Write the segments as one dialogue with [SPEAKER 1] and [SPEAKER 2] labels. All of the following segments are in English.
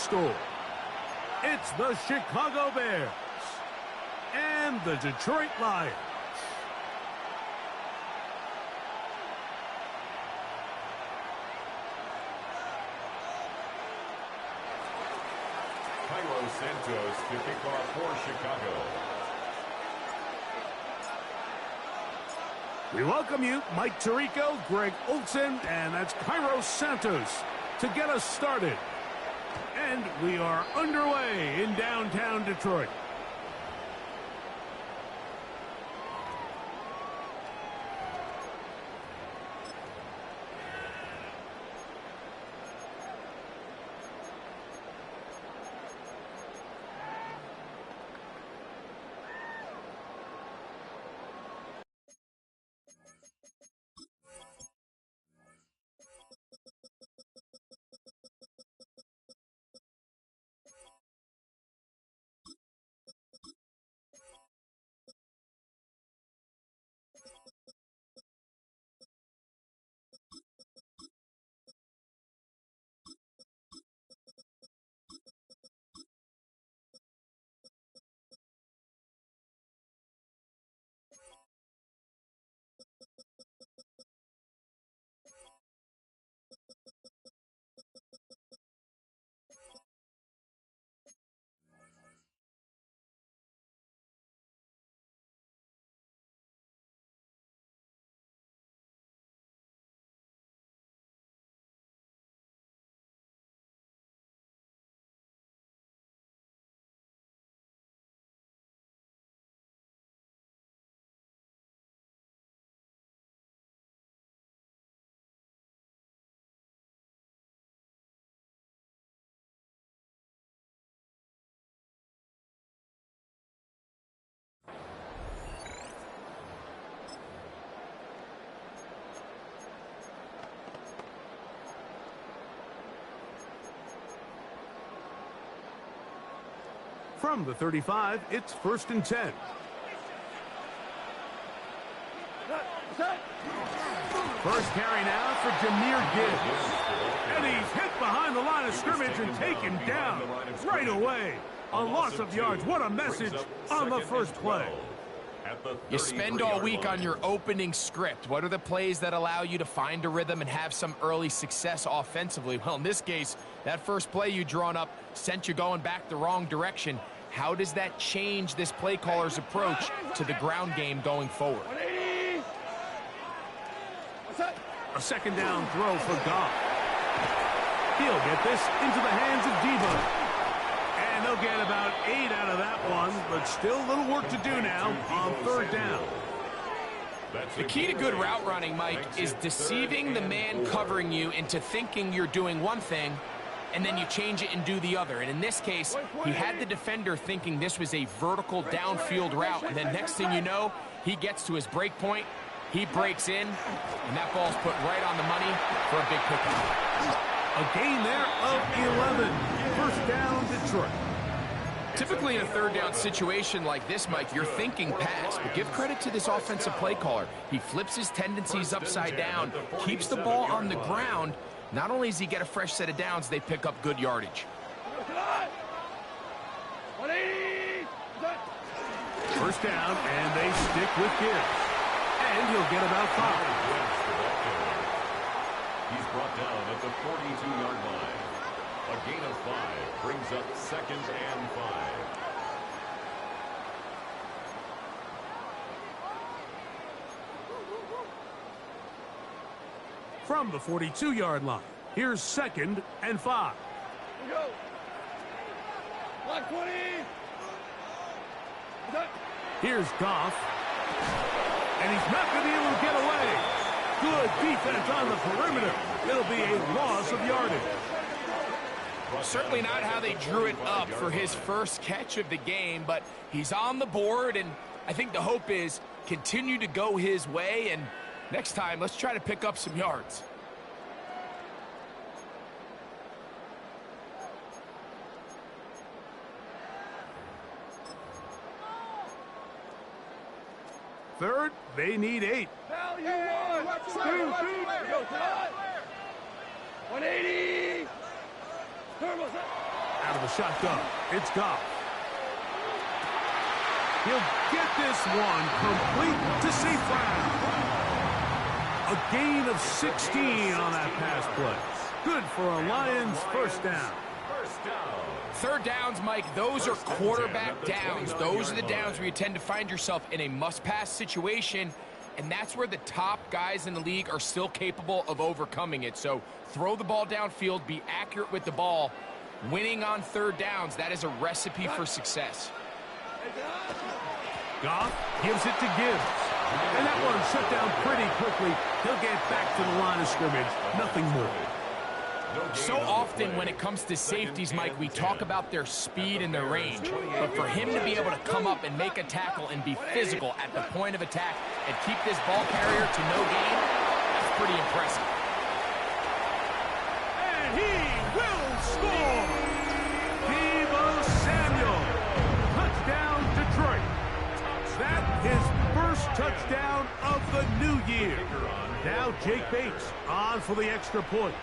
[SPEAKER 1] score. It's the Chicago Bears and the Detroit Lions.
[SPEAKER 2] Cairo Santos to kick off for Chicago.
[SPEAKER 1] We welcome you, Mike Tirico, Greg Olson, and that's Cairo Santos to get us started. And we are underway in downtown Detroit. From the 35, it's 1st and 10. First carry now for Jahmyr Gibbs. And he's hit behind the line of scrimmage and taken down right away. A loss of yards. What a message on the first play.
[SPEAKER 3] You spend all week on your opening script. What are the plays that allow you to find a rhythm and have some early success offensively? Well, in this case, that first play you drawn up sent you going back the wrong direction. How does that change this play caller's approach to the ground game going forward?
[SPEAKER 1] A second down throw for Goff. He'll get this into the hands of Debo. And they'll get about 8 out of that one, but still a little work to do now on 3rd down.
[SPEAKER 3] The key to good route running, Mike, is deceiving the man covering you into thinking you're doing one thing, and then you change it and do the other. And in this case, he had the defender thinking this was a vertical downfield route, and then next thing you know, he gets to his break point, he breaks in, and that ball's put right on the money for a big pickup.
[SPEAKER 1] A gain there of 11. First down, Detroit.
[SPEAKER 3] Typically in a 3rd down situation like this, Mike, you're thinking pass, but give credit to this offensive play caller. He flips his tendencies upside down, keeps the ball on the ground. Not only does he get a fresh set of downs, they pick up good yardage.
[SPEAKER 1] First down, and they stick with Gibbs. And he'll get about 5.
[SPEAKER 2] He's brought down at the 42-yard line. A gain of 5 brings up 2nd and 5.
[SPEAKER 1] From the 42-yard line, here's 2nd and 5.
[SPEAKER 4] Go. Block 20.
[SPEAKER 1] Here's Goff. And he's not going to be able to get away. Good defense on the perimeter. It'll be a loss of yardage.
[SPEAKER 3] Certainly not how they drew it up for his first catch of the game, but he's on the board, and I think the hope is continue to go his way, and next time, let's try to pick up some yards.
[SPEAKER 1] Third, they need 8.
[SPEAKER 4] Now you want 2. 180.
[SPEAKER 1] out of the shotgun. It's Goff. He'll get this one complete to St. Brown. A gain of 16 on that pass play. Good for a Lions first down.
[SPEAKER 3] Third downs, Mike, those are quarterback downs. Those are the downs where you tend to find yourself in a must-pass situation, and that's where the top guys in the league are still capable of overcoming it. So throw the ball downfield, be accurate with the ball. Winning on third downs, that is a recipe for success.
[SPEAKER 1] Goff gives it to Gibbs. And that one shut down pretty quickly. He'll get back to the line of scrimmage. Nothing more.
[SPEAKER 3] So often when it comes to safeties, Mike, we talk about their speed and their range. But for him to be able to come up and make a tackle and be physical at the point of attack and keep this ball carrier to no gain, that's pretty impressive.
[SPEAKER 1] And he will score! Deebo Samuel. Touchdown, Detroit. That his first touchdown of the new year. Now Jake Bates on for the extra point.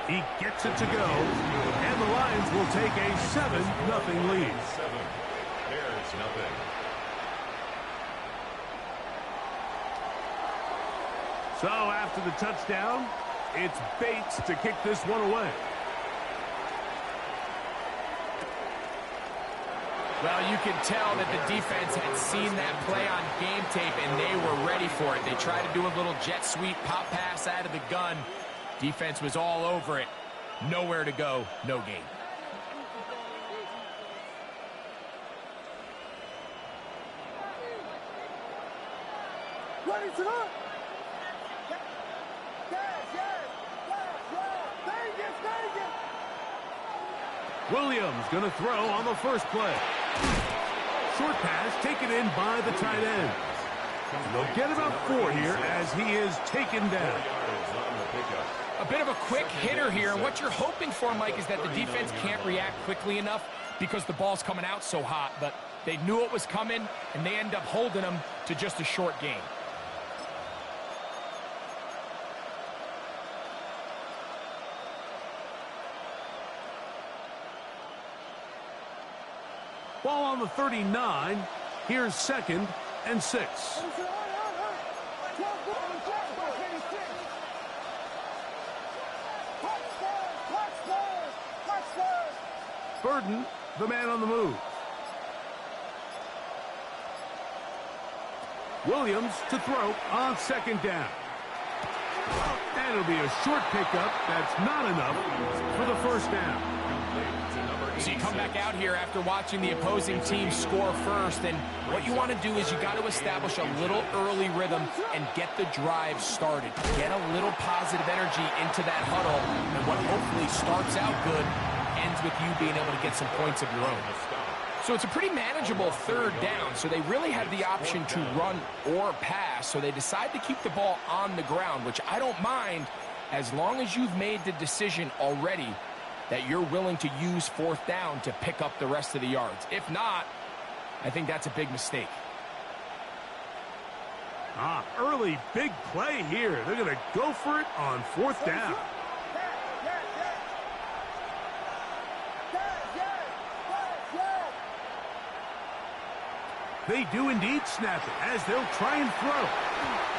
[SPEAKER 1] He gets it to go, and the Lions will take a 7-0 lead.
[SPEAKER 2] 7-0.
[SPEAKER 1] So after the touchdown, it's Bates to kick this one away.
[SPEAKER 3] Well, you can tell that the defense had seen that play on game tape, and they were ready for it. They tried to do a little jet sweep pop pass out of the gun. Defense was all over it. Nowhere to go, no gain.
[SPEAKER 4] Ready to go.
[SPEAKER 1] Williams going to throw on the first play. Short pass taken in by the tight end. They'll get about 4 here as he is taken down.
[SPEAKER 3] A bit of a quick hitter here, and what you're hoping for, Mike, is that the defense can't react quickly enough because the ball's coming out so hot, but they knew it was coming, and they end up holding them to just a short gain.
[SPEAKER 1] Ball on the 39. Here's 2nd and 6. Burden, the man on the move. Williams to throw on 2nd down. And it'll be a short pickup. That's not enough for the first down.
[SPEAKER 3] So you come back out here after watching the opposing team score first, and what you want to do is you got to establish a little early rhythm and get the drive started. Get a little positive energy into that huddle, and what hopefully starts out good ends with you being able to get some points of your own. So it's a pretty manageable third down, so they really have the option to run or pass, so they decide to keep the ball on the ground, which I don't mind as long as you've made the decision already that you're willing to use 4th down to pick up the rest of the yards. If not, I think that's a big mistake.
[SPEAKER 1] Early big play here. They're going to go for it on 4th down. They do indeed snap it as they'll try and throw.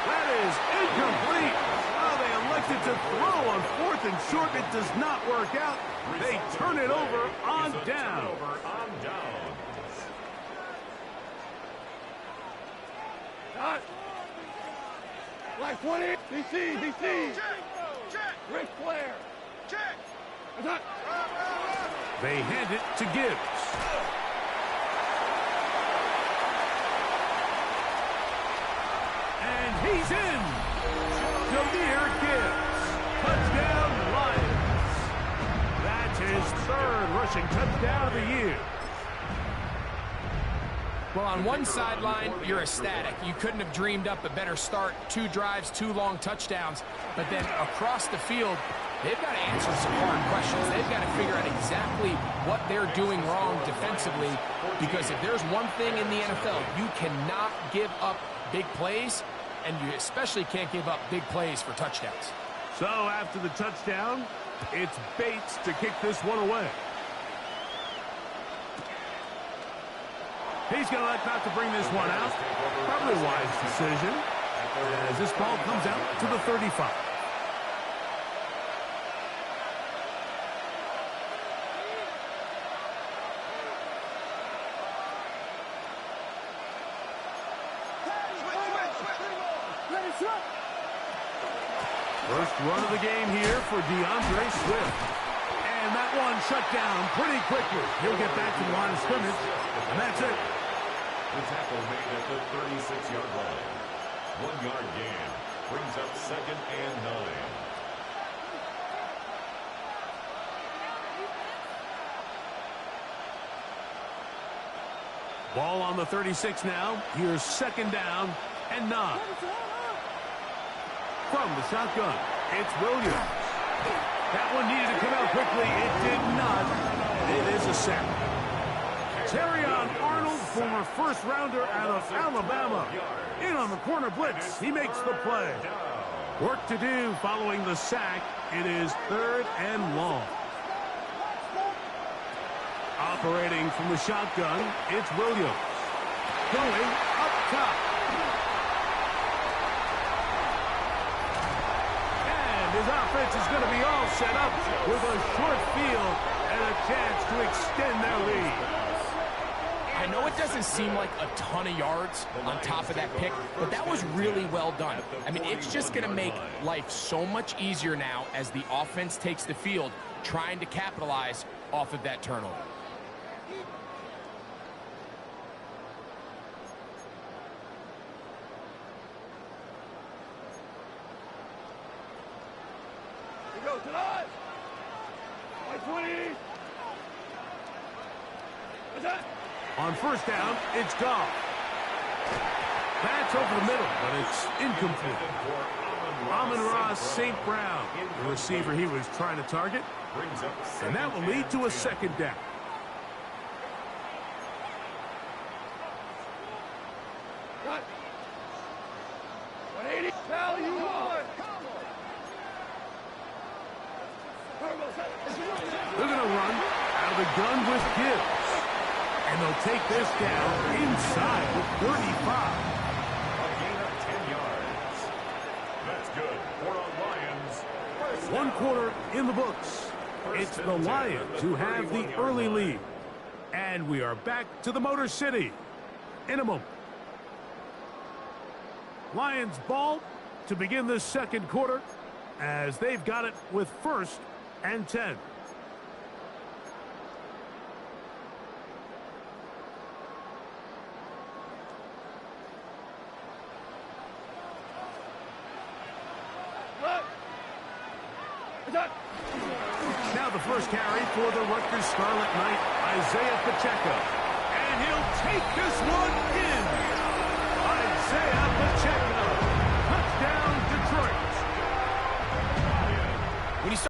[SPEAKER 1] That is incomplete. Oh, they elected to throw on 4th and short. It does not work out. They turn it over on down.
[SPEAKER 4] Like 20. DC. Ric Flair.
[SPEAKER 1] They hand it to Gibbs. And he's in. Jahmyr Gibbs. Touchdown, Lions. That's his 3rd rushing touchdown of the year.
[SPEAKER 3] Well, on one sideline, you're ecstatic. You couldn't have dreamed up a better start. 2 drives, 2 long touchdowns. But then across the field, they've got to answer some hard questions. They've got to figure out exactly what they're doing wrong defensively. Because if there's one thing in the NFL, you cannot give up big plays, and you especially can't give up big plays for touchdowns.
[SPEAKER 1] So after the touchdown, It's Bates to kick this one away. He's going to elect not to bring this one out. Probably a wise decision as this ball comes out to the 35. First run of the game here for DeAndre Swift. And that one shut down pretty quickly. He'll get back to the line of scrimmage, and that's it.
[SPEAKER 2] The tackle made at the 36-yard line. 1-yard gain brings up 2nd and 9.
[SPEAKER 1] Ball on the 36 now. Here's 2nd down and 9. From the shotgun, it's Williams. That one needed to come out quickly. It did not. It is a sack. Terrion Arnold, former first-rounder out of Alabama. In on the corner blitz. He makes the play. Work to do following the sack. It is 3rd and long. Operating from the shotgun, it's Williams. Going up top. His offense is going to be all set up with a short field and a chance to extend their lead.
[SPEAKER 3] I know it doesn't seem like a ton of yards on top of that pick, but that was really well done. I mean, it's just going to make life so much easier now as the offense takes the field, trying to capitalize off of that turnover.
[SPEAKER 1] On first down, it's Goff. That's over the middle, but it's incomplete. Amon-Ra St. Brown, the receiver he was trying to target. And that will lead to a 2nd down.
[SPEAKER 4] Cut. 180. Tell you what.
[SPEAKER 1] They're going to run out of the gun with Gibbs. And they'll take this down inside the 35.
[SPEAKER 2] A gain of 10 yards. That's good for the Lions.
[SPEAKER 1] 1 quarter in the books. It's the Lions who have the early lead. And we are back to the Motor City in a moment. Lions ball to begin this 2nd quarter as they've got it with 1st and 10. Now the first carry for the Rutgers Scarlet Knight, Isaiah Pacheco. And he'll take this one in.